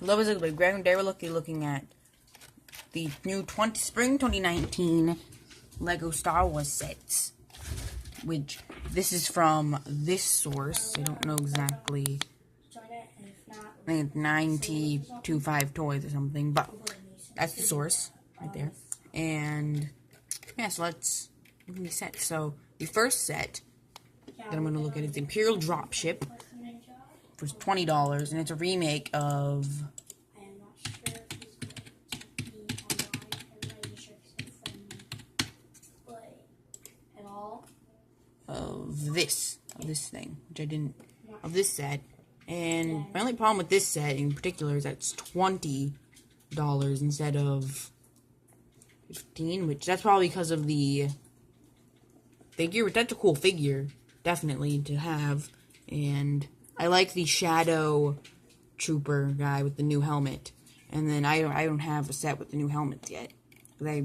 Love is a big grand. They were looking at the new spring 2019 Lego Star Wars sets, which this is from this source. I don't know exactly. I think it's 9T25 Toys or something, but that's the source right there. And yeah, so let's look at these sets. So the first set that I'm going to look at is the Imperial Dropship for $20, and it's a remake of this set. And my only problem with this set in particular is that it's $20 instead of $15, which that's probably because of the figure, but that's a cool figure, definitely, to have. And I like the Shadow Trooper guy with the new helmet. And then I don't have a set with the new helmets yet, but I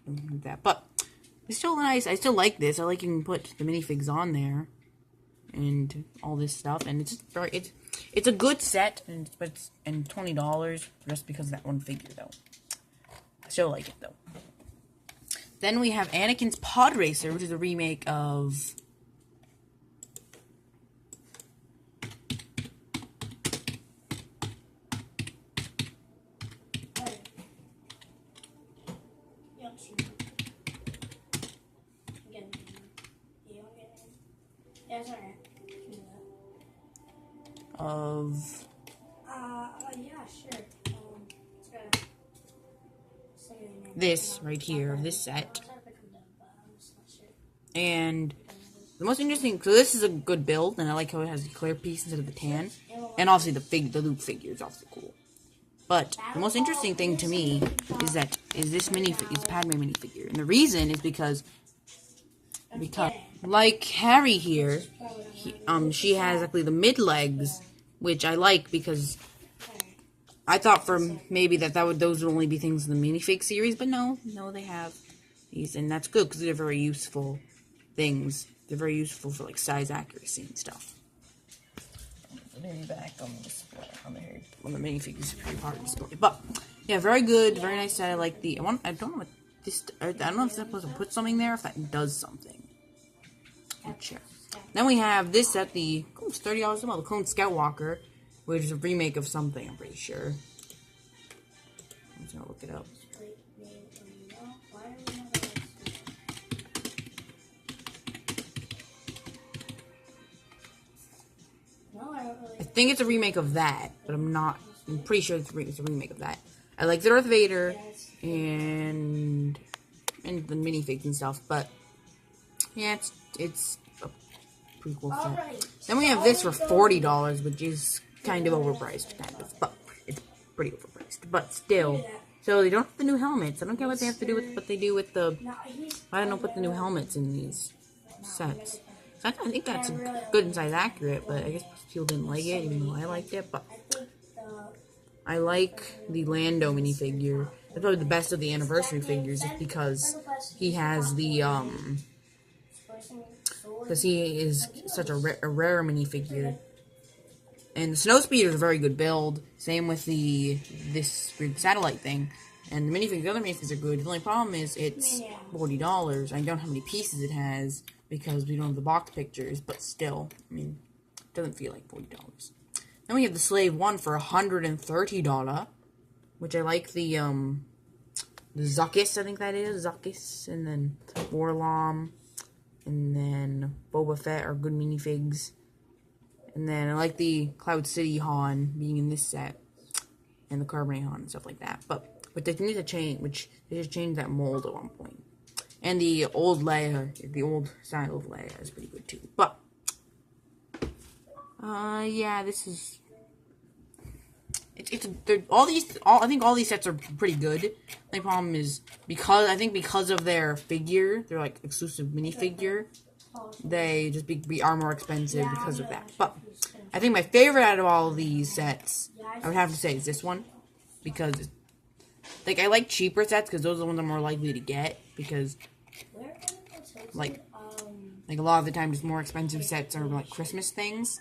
don't do that. But it's still nice. I still like this. I like you can put the minifigs on there and all this stuff, and it's a good set, and $20 just because of that one figure though. I still like it though. Then we have Anakin's Pod Racer, which is a remake of this right here, this set. And the most interesting, so this is a good build, and I like how it has the clear piece instead of the tan. And obviously the Luke figure is also cool. But the most interesting thing to me is this Padme minifigure. And the reason is because like Harry here, she has exactly the mid legs, which I like because I thought maybe those would only be things in the minifig series, but no, they have these, and that's good because they're very useful things. They're very useful for like size accuracy and stuff. Maybe back on the minifig is pretty hard to display, but yeah, very good, very nice set. I like the I don't know what this. I don't know if that's supposed to put something there, if that does something. I'll check. Then we have this set, it's $30 as well, the Clone Scout Walker, which is a remake of something, I'm pretty sure. I'm just gonna look it up. I think it's a remake of that, but I'm pretty sure it's a remake of that. I like Darth Vader and the minifigs and stuff, but yeah, it's a pretty cool set. Then we have this for $40, which is kind of overpriced, but it's pretty overpriced. But still, so they don't have the new helmets. I don't care what they have to do with what they do with the. I don't know, put the new helmets in these sets. So I think that's good and size accurate, but I guess people didn't like it, even though I liked it. But I like the Lando minifigure. That's probably the best of the anniversary figures, just because he has the because he is such a rare minifigure. And the Snowspeeder is a very good build. Same with this weird satellite thing. And the other minifigs are good. The only problem is it's $40. I don't know how many pieces it has because we don't have the box pictures. But still, I mean, it doesn't feel like $40. Then we have the Slave 1 for $130, which I like the Zuckuss, I think that is. Zuckuss, and then Warlom, and then Boba Fett are good minifigs. And then I like the Cloud City Han being in this set, and the Carbonate Han and stuff like that. But they need to change, they just changed that mold at one point. And the old Leia, the old style of Leia is pretty good too. But yeah, this is I think all these sets are pretty good. The problem is because of their figure, their like exclusive minifigure, they just are more expensive because of that. But I think my favorite out of all of these sets, I would have to say, is this one, because I like cheaper sets because those are the ones I'm more likely to get, because like a lot of the time, just more expensive sets are like Christmas things,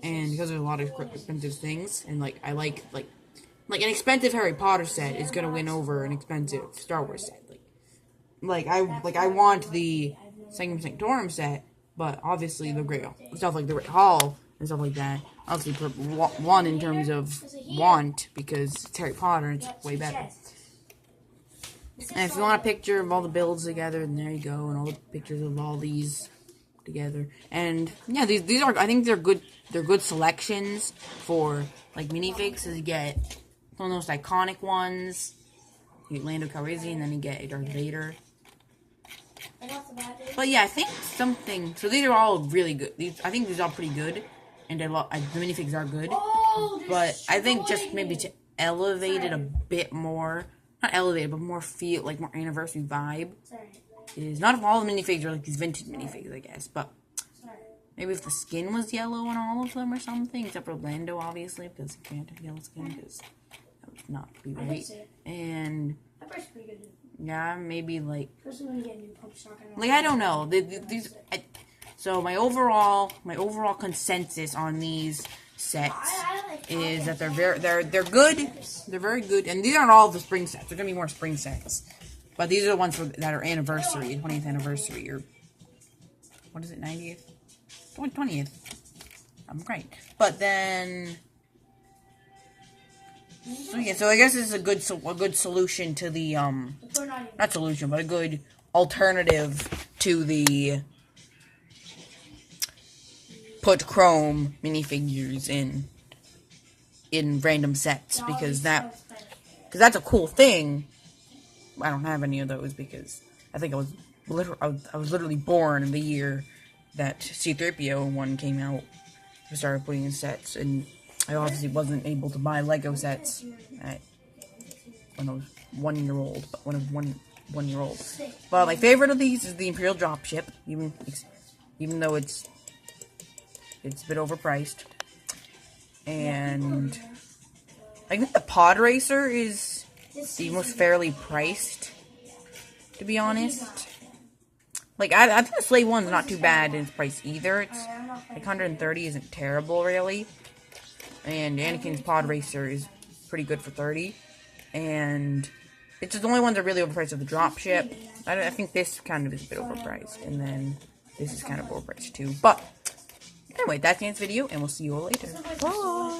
and because there's a lot of expensive things, and I like like an expensive Harry Potter set is gonna win over an expensive Star Wars set. I want the Sanctum Sanctorum set, but obviously the Great stuff like the Great Hall and stuff like that. Obviously, one in terms of want because it's Harry Potter, and it's way better. And if you want a picture of all the builds together, then there you go, and all the pictures of all these together. And yeah, these are, I think they're good. They're good selections for like minifigs. So you get one of those iconic ones. You get Lando Calrissian, and then you get a Darth Vader. But yeah, I think something. So these are all really good. I think these are all pretty good, and the minifigs are good. But I think just maybe to elevate it a bit more, not elevate it, but more feel like more anniversary vibe. Is not all the minifigs are like these vintage minifigs, I guess, but maybe if the skin was yellow on all of them or something, except for Lando, obviously, because he can't have yellow skin, because that would not be right. And yeah, maybe like I don't know. So my overall consensus on these sets is that they're good. They're very good, and these aren't all the spring sets. There's gonna be more spring sets, but these are the ones that are anniversary, 20th anniversary, or what is it, 90th, 20th. I'm right, but then. So yeah, so I guess it's a good solution to the not solution, but a good alternative to the put chrome minifigures in random sets, because that's a cool thing. I don't have any of those because I think I was literally born in the year that C-3PO one came out. We started putting in sets, and I obviously wasn't able to buy Lego sets when I was 1 year old. But when I was one year old. But my favorite of these is the Imperial dropship, even though it's a bit overpriced. And I think the pod racer is the most fairly priced, to be honest. Like, I think the Slave one's not too bad in its price either. It's like 130 isn't terrible, really. And Anakin's pod racer is pretty good for 30. And it's the only ones that are really overpriced of the dropship. I think this kind of is a bit overpriced. And then this is kind of overpriced too. But anyway, that's the end of this video, and we'll see you all later. Bye!